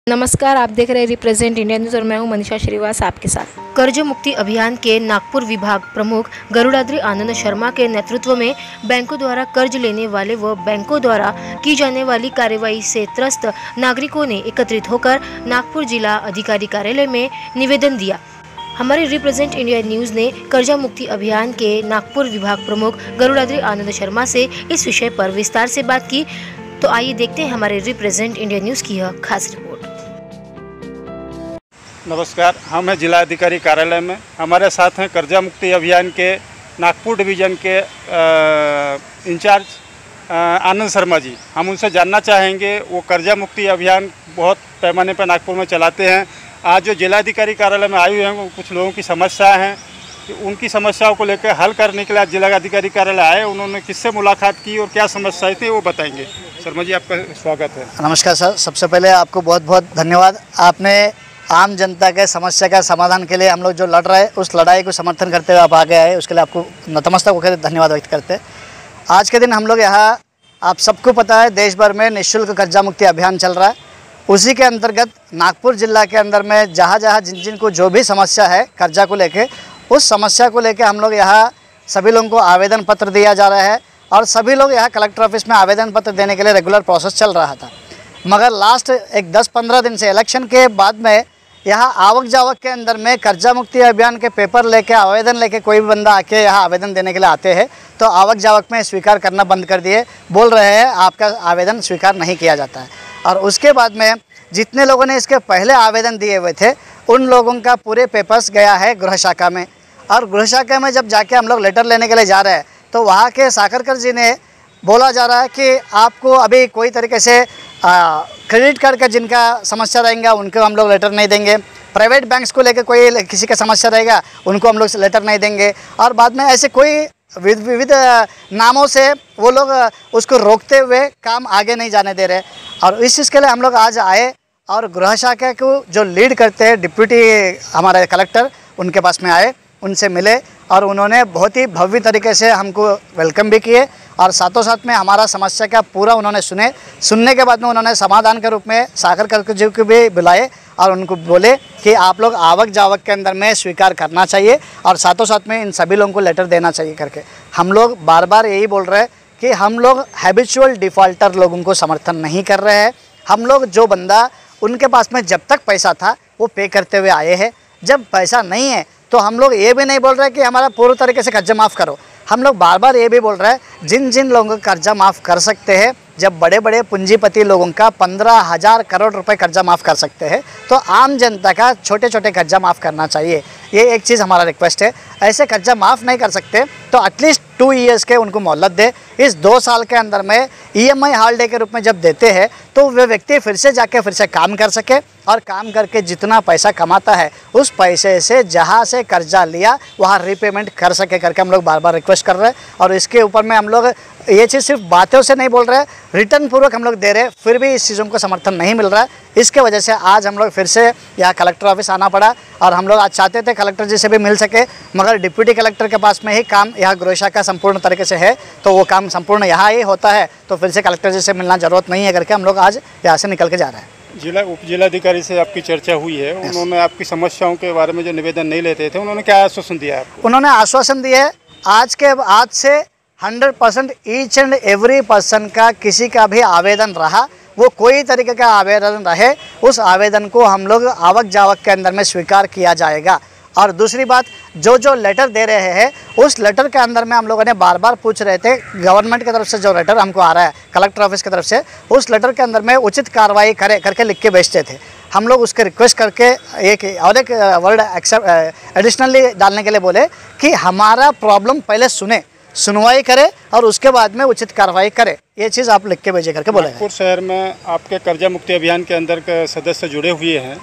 नमस्कार, आप देख रहे हैं रिप्रेजेंट इंडिया न्यूज़ और मैं हूं मनीषा श्रीवास आपके साथ। कर्ज मुक्ति अभियान के नागपुर विभाग प्रमुख गरुड़ाद्री आनंद शर्मा के नेतृत्व में बैंकों द्वारा कर्ज लेने वाले व बैंकों द्वारा की जाने वाली कार्रवाई से त्रस्त नागरिकों ने एकत्रित होकर नागपुर जिला अधिकारी कार्यालय में निवेदन दिया। हमारे रिप्रेजेंट इंडिया न्यूज़ ने कर्जा मुक्ति अभियान के नागपुर विभाग प्रमुख गरुड़ाद्री आनंद शर्मा से इस विषय पर विस्तार से बात की। तो आइए देखते हैं हमारे रिप्रेजेंट इंडिया न्यूज़ की यह खास रिपोर्ट। नमस्कार, हम हैं जिला अधिकारी कार्यालय में। हमारे साथ हैं कर्जा मुक्ति अभियान के नागपुर डिवीज़न के इंचार्ज आनंद शर्मा जी। हम उनसे जानना चाहेंगे, वो कर्जा मुक्ति अभियान बहुत पैमाने पर नागपुर में चलाते हैं। आज जो जिला अधिकारी कार्यालय में आए हुए हैं, वो कुछ लोगों की समस्याएं हैं, उनकी समस्याओं को लेकर हल करने के लिए आज जिला अधिकारी कार्यालय आए। उन्होंने किससे मुलाकात की और क्या समस्याएं थी वो बताएंगे। शर्मा जी, आपका स्वागत है। नमस्कार सर, सबसे पहले आपको बहुत बहुत धन्यवाद। आपने आम जनता के समस्या का समाधान के लिए हम लोग जो लड़ रहे हैं, उस लड़ाई को समर्थन करते हुए आप आगे आए, उसके लिए आपको नतमस्तक होकर धन्यवाद व्यक्त करते हैं। आज के दिन हम लोग यहाँ, आप सबको पता है, देश भर में निःशुल्क कर्जा मुक्ति अभियान चल रहा है। उसी के अंतर्गत नागपुर जिला के अंदर में जहाँ जहाँ जिन को जो भी समस्या है कर्जा को लेके, उस समस्या को लेके हम लोग यहाँ सभी लोगों को आवेदन पत्र दिया जा रहा है और सभी लोग यहाँ कलेक्टर ऑफिस में आवेदन पत्र देने के लिए रेगुलर प्रोसेस चल रहा था। मगर लास्ट एक 10-15 दिन से इलेक्शन के बाद में यहाँ आवक जावक के अंदर में कर्जा मुक्ति अभियान के पेपर लेके आवेदन लेके कोई भी बंदा आके यहाँ आवेदन देने के लिए आते हैं तो आवक जावक में स्वीकार करना बंद कर दिए, बोल रहे हैं आपका आवेदन स्वीकार नहीं किया जाता है। और उसके बाद में जितने लोगों ने इसके पहले आवेदन दिए हुए थे, उन लोगों का पूरे पेपर्स गया है गृह शाखा में। और गृह शाखा में जब जाके हम लोग लेटर लेने के लिए जा रहे हैं तो वहाँ के साकरकर जी ने बोला जा रहा है कि आपको अभी कोई तरीके से क्रेडिट कार्ड का जिनका समस्या रहेगा उनको हम लोग लेटर नहीं देंगे, प्राइवेट बैंक्स को लेकर कोई किसी का समस्या रहेगा उनको हम लोग लेटर नहीं देंगे। और बाद में ऐसे कोई विविध नामों से वो लोग उसको रोकते हुए काम आगे नहीं जाने दे रहे। और इस चीज़ के लिए हम लोग आज आए और गृह शाखा को जो लीड करते हैं डिप्टी हमारे कलेक्टर, उनके पास में आए, उनसे मिले और उन्होंने बहुत ही भव्य तरीके से हमको वेलकम भी किए और साथों साथ में हमारा समस्या का पूरा उन्होंने सुनने के बाद में उन्होंने समाधान के रूप में साकरकर जी को भी बुलाए और उनको बोले कि आप लोग आवक जावक के अंदर में स्वीकार करना चाहिए और साथों साथ में इन सभी लोगों को लेटर देना चाहिए करके। हम लोग बार बार यही बोल रहे हैं कि हम लोग हैबिचुअल डिफ़ॉल्टर लोगों को समर्थन नहीं कर रहे हैं। हम लोग जो बंदा उनके पास में जब तक पैसा था वो पे करते हुए आए हैं, जब पैसा नहीं है तो हम लोग ये भी नहीं बोल रहे कि हमारा पूरी तरीके से कर्जा माफ़ करो। हम लोग बार बार ये भी बोल रहे हैं जिन लोगों का कर्जा माफ़ कर सकते हैं, जब बड़े बड़े पूंजीपति लोगों का 15,000 करोड़ रुपए कर्जा माफ़ कर सकते हैं तो आम जनता का छोटे छोटे कर्जा माफ़ करना चाहिए। ये एक चीज़ हमारा रिक्वेस्ट है। ऐसे कर्जा माफ़ नहीं कर सकते तो एटलीस्ट 2 ईयर्स के उनको मोहलत दे। इस 2 साल के अंदर में EMI हॉलिडे के रूप में जब देते हैं तो वे व्यक्ति फिर से काम कर सके और काम करके जितना पैसा कमाता है उस पैसे से जहाँ से कर्जा लिया वहाँ रीपेमेंट कर सके करके हम लोग बार बार रिक्वेस्ट कर रहे हैं। और इसके ऊपर में हम लोग ये चीज़ सिर्फ बातों से नहीं बोल रहे, रिटर्न पूर्वक हम लोग दे रहे, फिर भी इस चीज़ों को समर्थन नहीं मिल रहा है। इसके वजह से आज हम लोग फिर से यहाँ कलेक्टर ऑफिस आना पड़ा और हम लोग आज चाहते थे कलेक्टर जी से भी मिल सके, मगर डिप्टी कलेक्टर के पास में ही काम यहाँ गृह शाखा संपूर्ण तरीके से है तो वो काम संपूर्ण यहाँ ही होता है, तो फिर से कलेक्टर जी से मिलना ज़रूरत नहीं है करके हम लोग आज यहाँ से निकल के जा रहे हैं। उप जिलाधिकारी से आपकी चर्चा हुई है, उन्होंने आपकी समस्याओं के बारे में जो निवेदन नहीं लेते थे, उन्होंने क्या आश्वासन दिया है? उन्होंने आश्वासन दिया है आज से 100% ईच एंड एवरी पर्सन का किसी का भी आवेदन रहा, वो कोई तरीके का आवेदन रहे, उस आवेदन को हम लोग आवक जावक के अंदर में स्वीकार किया जाएगा। और दूसरी बात, जो लेटर दे रहे हैं उस लेटर के अंदर में हम लोगों ने बार बार पूछ रहे थे, गवर्नमेंट की तरफ से जो लेटर हमको आ रहा है कलेक्टर ऑफिस की तरफ से, उस लेटर के अंदर में उचित कार्रवाई करके लिख के भेजते थे। हम लोग उसके रिक्वेस्ट करके एक वर्ड एडिशनली डालने के लिए बोले कि हमारा प्रॉब्लम पहले सुनवाई करे और उसके बाद में उचित कार्रवाई करे। ये चीज़ आप लिख के भेजे करके बोले। नागपुर शहर में आपके कर्जा मुक्ति अभियान के अंदर के सदस्य जुड़े हुए हैं,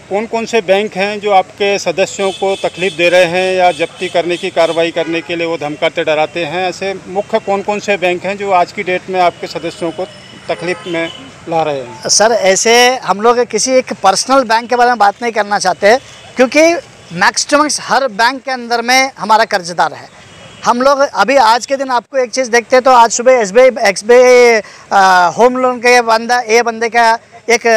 कौन कौन से बैंक हैं जो आपके सदस्यों को तकलीफ़ दे रहे हैं या जब्ती करने की कार्रवाई करने के लिए वो धमकाते डराते हैं? ऐसे मुख्य कौन कौन से बैंक हैं जो आज की डेट में आपके सदस्यों को तकलीफ़ में ला रहे हैं? सर, ऐसे हम लोग किसी एक पर्सनल बैंक के बारे में बात नहीं करना चाहते क्योंकि मैक्सिमम हर बैंक के अंदर में हमारा कर्जदार है। हम लोग अभी आज के दिन आपको एक चीज़ देखते हैं तो आज सुबह SBI होम लोन के बंदे का एक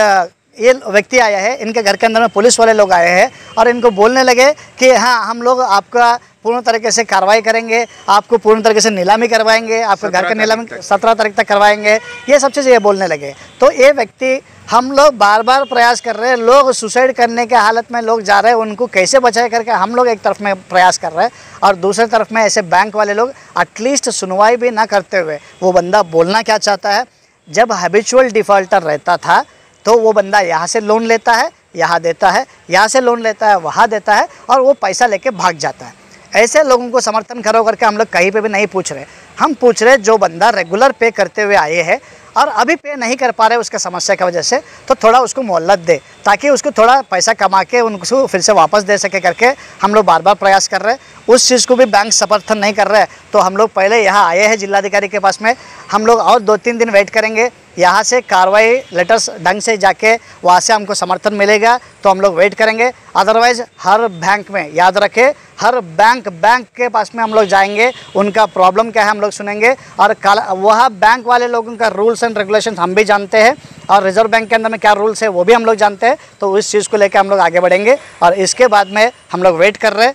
ये व्यक्ति आया है, इनके घर के अंदर में पुलिस वाले लोग आए हैं और इनको बोलने लगे कि हाँ हम लोग आपका पूर्ण तरीके से कार्रवाई करेंगे, आपको पूर्ण तरीके से नीलामी करवाएंगे, आपके घर का नीलामी 17 तारीख तक करवाएंगे, ये सब चीज़ें ये बोलने लगे। तो ये व्यक्ति हम लोग बार बार प्रयास कर रहे हैं, लोग सुसाइड करने के हालत में लोग जा रहे हैं, उनको कैसे बचाए करके हम लोग एक तरफ में प्रयास कर रहे हैं और दूसरी तरफ में ऐसे बैंक वाले लोग एटलीस्ट सुनवाई भी ना करते हुए वो बंदा बोलना क्या चाहता है। जब हैबिचुअल डिफ़ॉल्टर रहता था तो वो बंदा यहाँ से लोन लेता है, यहाँ देता है, यहाँ से लोन लेता है, वहाँ देता है और वो पैसा लेके भाग जाता है। ऐसे लोगों को समर्थन करो करके हम लोग कहीं पे भी नहीं पूछ रहे। हम पूछ रहे जो बंदा रेगुलर पे करते हुए आए हैं और अभी पे नहीं कर पा रहे उसके समस्या की वजह से, तो थोड़ा उसको मोहलत दे ताकि उसको थोड़ा पैसा कमा के उनको फिर से वापस दे सके करके हम लोग बार बार प्रयास कर रहे हैं। उस चीज़ को भी बैंक समर्थन नहीं कर रहे, तो हम लोग पहले यहाँ आए हैं जिलाधिकारी के पास में, हम लोग और 2-3 दिन वेट करेंगे, यहाँ से कार्रवाई लेटर्स ढंग से जाके वहाँ से हमको समर्थन मिलेगा तो हम लोग वेट करेंगे। अदरवाइज़ हर बैंक में याद रखें, हर बैंक के पास में हम लोग जाएंगे, उनका प्रॉब्लम क्या है हम लोग सुनेंगे और वह बैंक वाले लोगों का रूल्स एंड रेगुलेशन हम भी जानते हैं और रिजर्व बैंक के अंदर में क्या रूल्स है वो भी हम लोग जानते हैं। तो इस चीज़ को लेकर हम लोग आगे बढ़ेंगे और इसके बाद में हम लोग वेट कर रहे हैं,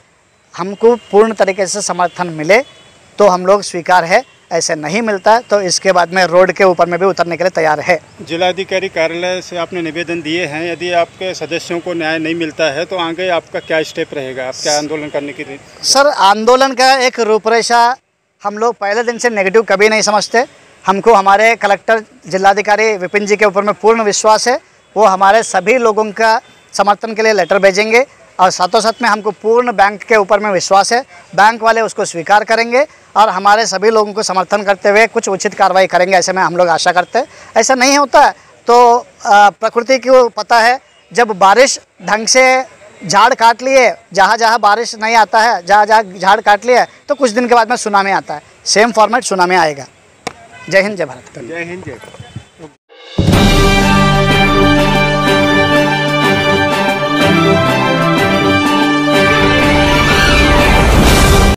हमको पूर्ण तरीके से समर्थन मिले तो हम लोग स्वीकार है, ऐसे नहीं मिलता तो इसके बाद में रोड के ऊपर में भी उतरने के लिए तैयार है। जिलाधिकारी कार्यालय से आपने निवेदन दिए हैं, यदि आपके सदस्यों को न्याय नहीं मिलता है तो आगे आपका क्या स्टेप रहेगा, आप क्या आंदोलन करने की? सर आंदोलन का एक रूपरेखा हम लोग पहले दिन से नेगेटिव कभी नहीं समझते। हमको हमारे कलेक्टर जिलाधिकारी विपिन जी के ऊपर में पूर्ण विश्वास है, वो हमारे सभी लोगों का समर्थन के लिए लेटर भेजेंगे और साथों साथ में हमको पूर्ण बैंक के ऊपर में विश्वास है, बैंक वाले उसको स्वीकार करेंगे और हमारे सभी लोगों को समर्थन करते हुए कुछ उचित कार्रवाई करेंगे, ऐसे में हम लोग आशा करते हैं। ऐसा नहीं होता है तो प्रकृति को पता है, जब बारिश ढंग से झाड़ काट लिए, जहाँ जहाँ बारिश नहीं आता है, जहाँ जहाँ झाड़ काट लिया तो कुछ दिन के बाद में सुनामी आता है, सेम फॉर्मेट सुनामी आएगा। जय हिंद, जय भारत। जय हिंद, जय भारत।